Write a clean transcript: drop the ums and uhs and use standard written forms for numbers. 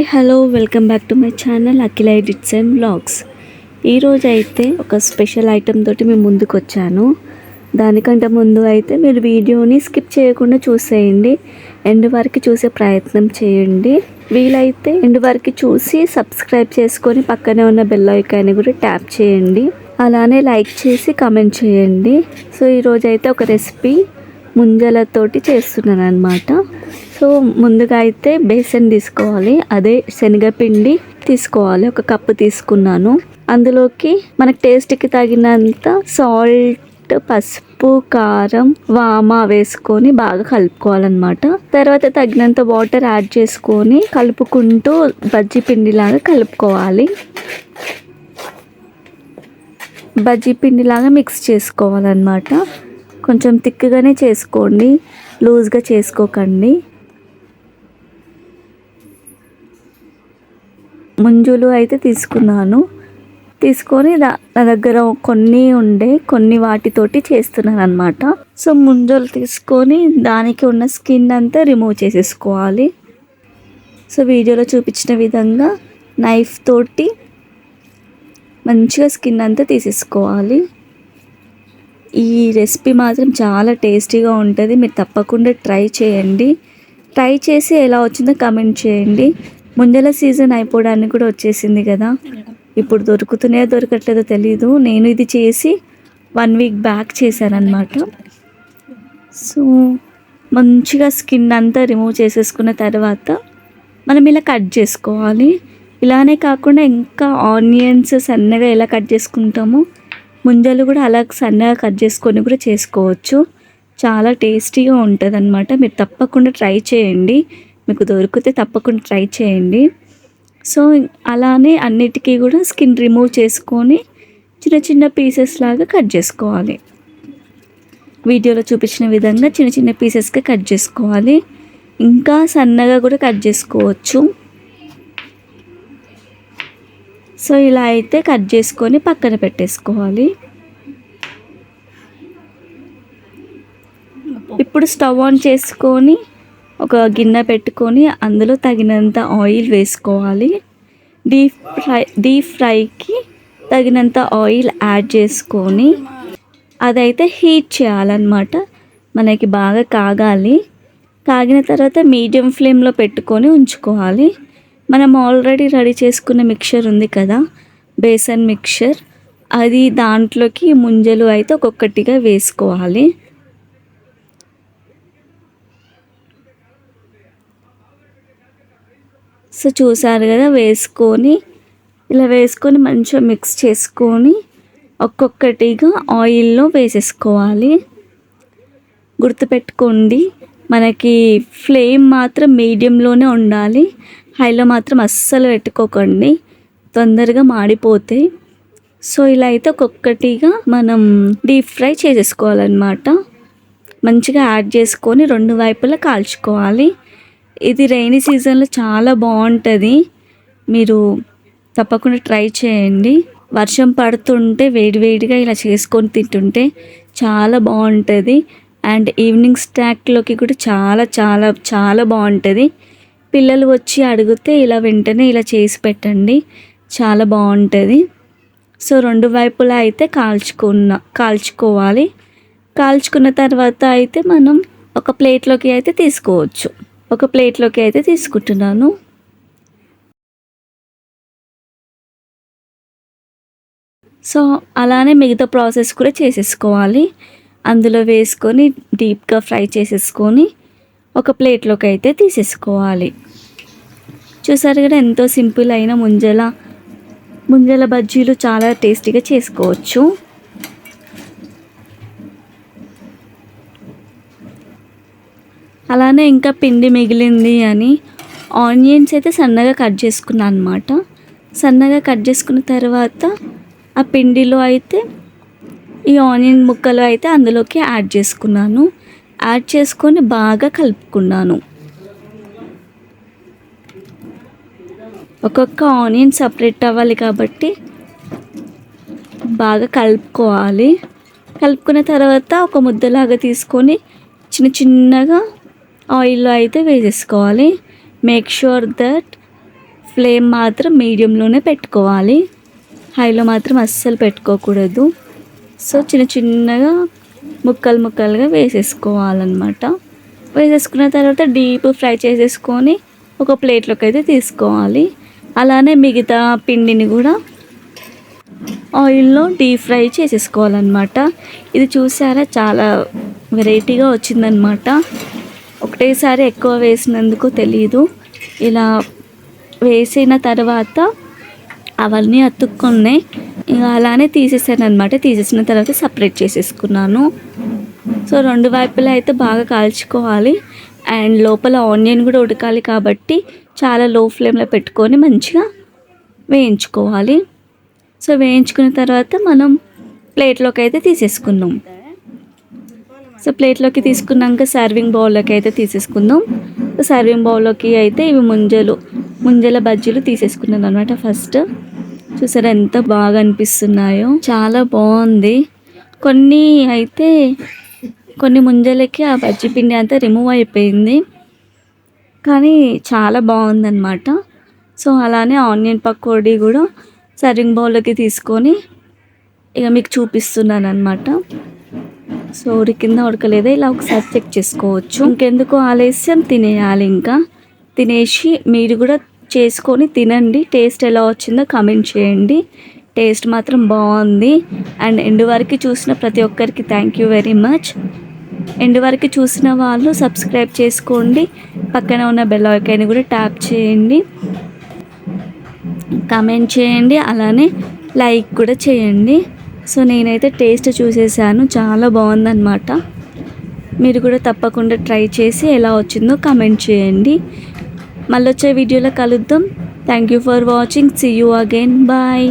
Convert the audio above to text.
Hi hello welcome back to my channel Akhila edits and vlogs. ఈరోజు అయితే ఒక special item తోటి మేము ముందుకు వచ్చాను. దానికంటే ముందు అయితే మీరు వీడియోని స్కిప్ చేయకుండా చూసేయండి, ఎండ్ వరకు చూసే ప్రయత్నం చేయండి. వీలైతే ఎండ్ వరకు చూసి సబ్స్క్రైబ్ చేసుకొని పక్కనే ఉన్న బెల్ ఐకాన్ని కూడా ట్యాప్ చేయండి. అలానే లైక్ చేసి కామెంట్ చేయండి. సో ఈరోజు అయితే ఒక రెసిపీ ముంజలతోటి చేస్తున్నాను అనమాట. సో ముందుగా అయితే బేసన్ తీసుకోవాలి, అదే శనగపిండి తీసుకోవాలి. ఒక కప్పు తీసుకున్నాను. అందులోకి మనకు టేస్ట్కి తగినంత సాల్ట్, పసుపు, కారం, వామ వేసుకొని బాగా కలుపుకోవాలన్నమాట. తర్వాత తగినంత వాటర్ యాడ్ చేసుకొని కలుపుకుంటూ బజ్జీ పిండిలాగా కలుపుకోవాలి. బజ్జీ పిండిలాగా మిక్స్ చేసుకోవాలన్నమాట. కొంచెం థిక్గానే చేసుకోండి, లూజ్గా చేసుకోకండి. ముంజులు అయితే తీసుకున్నాను. తీసుకొని నా దగ్గర కొన్ని వాటితోటి చేస్తున్నాను అనమాట. సో ముంజలు తీసుకొని దానికి ఉన్న స్కిన్ అంతా రిమూవ్ చేసేసుకోవాలి. సో వీడియోలో చూపించిన విధంగా నైఫ్ తోటి మంచిగా స్కిన్ అంతా తీసేసుకోవాలి. ఈ రెసిపీ మాత్రం చాలా టేస్టీగా ఉంటుంది. మీరు తప్పకుండా ట్రై చేయండి. ట్రై చేసి ఎలా వచ్చిందో కామెంట్ చేయండి. ముంజల సీజన్ అయిపోవడానికి కూడా వచ్చేసింది కదా, ఇప్పుడు దొరకట్లేదో తెలీదు. నేను ఇది చేసి 1 వీక్ బ్యాక్ చేశానన్నమాట. సో మంచిగా స్కిన్ అంతా రిమూవ్ చేసేసుకున్న తర్వాత మనం ఇలా కట్ చేసుకోవాలి. ఇలానే కాకుండా ఇంకా ఆనియన్స్ సన్నగా ఎలా కట్ చేసుకుంటామో ముంజలు కూడా అలా సన్నగా కట్ చేసుకొని కూడా చేసుకోవచ్చు. చాలా టేస్టీగా ఉంటుంది అన్నమాట. మీరు తప్పకుండా ట్రై చేయండి, మీకు దొరికితే తప్పకుండా ట్రై చేయండి. సో అలానే అన్నిటికీ కూడా స్కిన్ రిమూవ్ చేసుకొని చిన్న చిన్న పీసెస్ లాగా కట్ చేసుకోవాలి. వీడియోలో చూపించిన విధంగా చిన్న చిన్న పీసెస్గా కట్ చేసుకోవాలి. ఇంకా సన్నగా కూడా కట్ చేసుకోవచ్చు. సో ఇలా అయితే కట్ చేసుకొని పక్కన పెట్టేసుకోవాలి. ఇప్పుడు స్టవ్ ఆన్ చేసుకొని ఒక గిన్నె పెట్టుకొని అందులో తగినంత ఆయిల్ వేసుకోవాలి. డీప్ ఫ్రైకి తగినంత ఆయిల్ యాడ్ చేసుకొని అదైతే హీట్ చేయాలన్నమాట. మనకి బాగా కాగాలి. కాగిన తర్వాత మీడియం ఫ్లేమ్లో పెట్టుకొని ఉంచుకోవాలి. మనం ఆల్రెడీ రెడీ చేసుకున్న మిక్చర్ ఉంది కదా, బేసన్ మిక్చర్, అది దాంట్లోకి ముంజలు అయితే ఒక్కొక్కటిగా వేసుకోవాలి. సో చూసారు కదా, ఇలా వేసుకొని మంచిగా మిక్స్ చేసుకొని ఒక్కొక్కటిగా ఆయిల్లో వేసేసుకోవాలి. గుర్తుపెట్టుకోండి, మనకి ఫ్లేమ్ మాత్రం మీడియంలోనే ఉండాలి. హైలో మాత్రం అస్సలు పెట్టుకోకండి, తొందరగా మాడిపోతాయి. సో ఇలా అయితే ఒక్కొక్కటిగా మనం డీప్ ఫ్రై చేసేసుకోవాలన్నమాట. మంచిగా యాడ్ చేసుకొని 2 వైపులా కాల్చుకోవాలి. ఇది రైనీ సీజన్లో చాలా బాగుంటుంది. మీరు తప్పకుండా ట్రై చేయండి. వర్షం పడుతుంటే వేడివేడిగా ఇలా చేసుకొని తింటుంటే చాలా బాగుంటుంది. అండ్ ఈవినింగ్ స్నాక్లోకి కూడా చాలా చాలా చాలా బాగుంటుంది. పిల్లలు వచ్చి అడిగితే ఇలా వెంటనే ఇలా చేసి పెట్టండి, చాలా బాగుంటుంది. సో 2 వైపులా అయితే కాల్చుకోవాలి. కాల్చుకున్న తర్వాత అయితే మనం ఒక ప్లేట్లోకి అయితే తీసుకోవచ్చు. ఒక ప్లేట్లోకి అయితే తీసుకుంటున్నాను. సో అలానే మిగతా ప్రాసెస్ కూడా చేసేసుకోవాలి. అందులో వేసుకొని డీప్గా ఫ్రై చేసేసుకొని ఒక ప్లేట్లోకి అయితే తీసేసుకోవాలి. చూసారు కదా, ఎంతో సింపుల్ అయిన ముంజల బజ్జీలు చాలా టేస్టీగా చేసుకోవచ్చు. అలానే ఇంకా పిండి మిగిలింది అని ఆనియన్స్ అయితే సన్నగా కట్ చేసుకున్నాను అనమాట. సన్నగా కట్ చేసుకున్న తర్వాత ఆ పిండిలో అయితే ఈ ఆనియన్ ముక్కలు అయితే అందులోకి యాడ్ చేసుకున్నాను. యాడ్ చేసుకొని బాగా కలుపుకున్నాను. ఒక్కొక్క ఆనియన్ సపరేట్ అవ్వాలి కాబట్టి బాగా కలుపుకోవాలి. కలుపుకున్న తర్వాత ఒక ముద్దలాగా తీసుకొని చిన్న చిన్నగా ఆయిల్లో అయితే వేసేసుకోవాలి. మేక్ ష్యూర్ దట్ ఫ్లేమ్ మాత్రం మీడియంలోనే పెట్టుకోవాలి, హైలో మాత్రం అస్సలు పెట్టుకోకూడదు. సో చిన్న చిన్నగా ముక్కలుగా వేసేసుకోవాలన్నమాట. వేసేసుకున్న తర్వాత డీప్ ఫ్రై చేసేసుకొని ఒక ప్లేట్లోకి అయితే తీసుకోవాలి. అలానే మిగతా పిండిని కూడా ఆయిల్లో డీప్ ఫ్రై చేసేసుకోవాలన్నమాట. ఇది చూసారా చాలా వెరైటీగా వచ్చిందనమాట. ఒకటేసారి ఎక్కువ వేసినందుకు తెలీదు, ఇలా వేసిన తర్వాత అవన్నీ అతుక్కున్నాయి. ఇంకా అలానే తీసేసాను అనమాట. తీసేసిన తర్వాత సపరేట్ చేసేసుకున్నాను. సో రెండు వైపులా అయితే బాగా కాల్చుకోవాలి. అండ్ లోపల ఆనియన్ కూడా ఉడకాలి కాబట్టి చాలా లో ఫ్లేమ్లో పెట్టుకొని మంచిగా వేయించుకోవాలి. సో వేయించుకున్న తర్వాత మనం ప్లేట్లోకి అయితే తీసేసుకుందాం. సో ప్లేట్లోకి తీసుకున్నాక సర్వింగ్ బౌల్లోకి అయితే తీసేసుకుందాం. సర్వింగ్ బౌల్లోకి అయితే ఇవి ముంజల బజ్జీలు తీసేసుకున్నాను అనమాట. ఫస్ట్ చూసారా ఎంత బాగా అనిపిస్తున్నాయో, చాలా బాగుంది. కొన్ని ముంజలకి ఆ బజ్జీ పిండి అంతా రిమూవ్ అయిపోయింది, కానీ చాలా బాగుందన్నమాట. సో అలానే ఆనియన్ పకోడీ కూడా సర్వింగ్ బౌల్లోకి తీసుకొని ఇక మీకు చూపిస్తున్నాను అనమాట. సో ఉడికిందా ఉడకలేదా ఇలా ఒకసారి చెక్ చేసుకోవచ్చు. ఇంకెందుకు ఆలస్యం, తినేయాలి. ఇంకా తినేసి మీరు కూడా చేసుకొని తినండి. టేస్ట్ ఎలా వచ్చిందో కామెంట్ చేయండి. టేస్ట్ మాత్రం బాగుంది. అండ్ ఎండ్ వరకు చూసిన ప్రతి ఒక్కరికి thank you very much. End వరకు చూసిన వాళ్ళు సబ్స్క్రైబ్ చేసుకోండి, పక్కన ఉన్న బెల్ ఐకాన్ కూడా ట్యాప్ చేయండి, కామెంట్ చేయండి, అలానే లైక్ కూడా చేయండి. సో నేనైతే టేస్ట్ చూసేసాను, చాలా బాగుందన్నమాట. మీరు కూడా తప్పకుండా ట్రై చేసి ఎలా వచ్చిందో కామెంట్ చేయండి. మళ్ళీ వచ్చే వీడియోలో కలుద్దాం. Thank you for watching. See you again. Bye.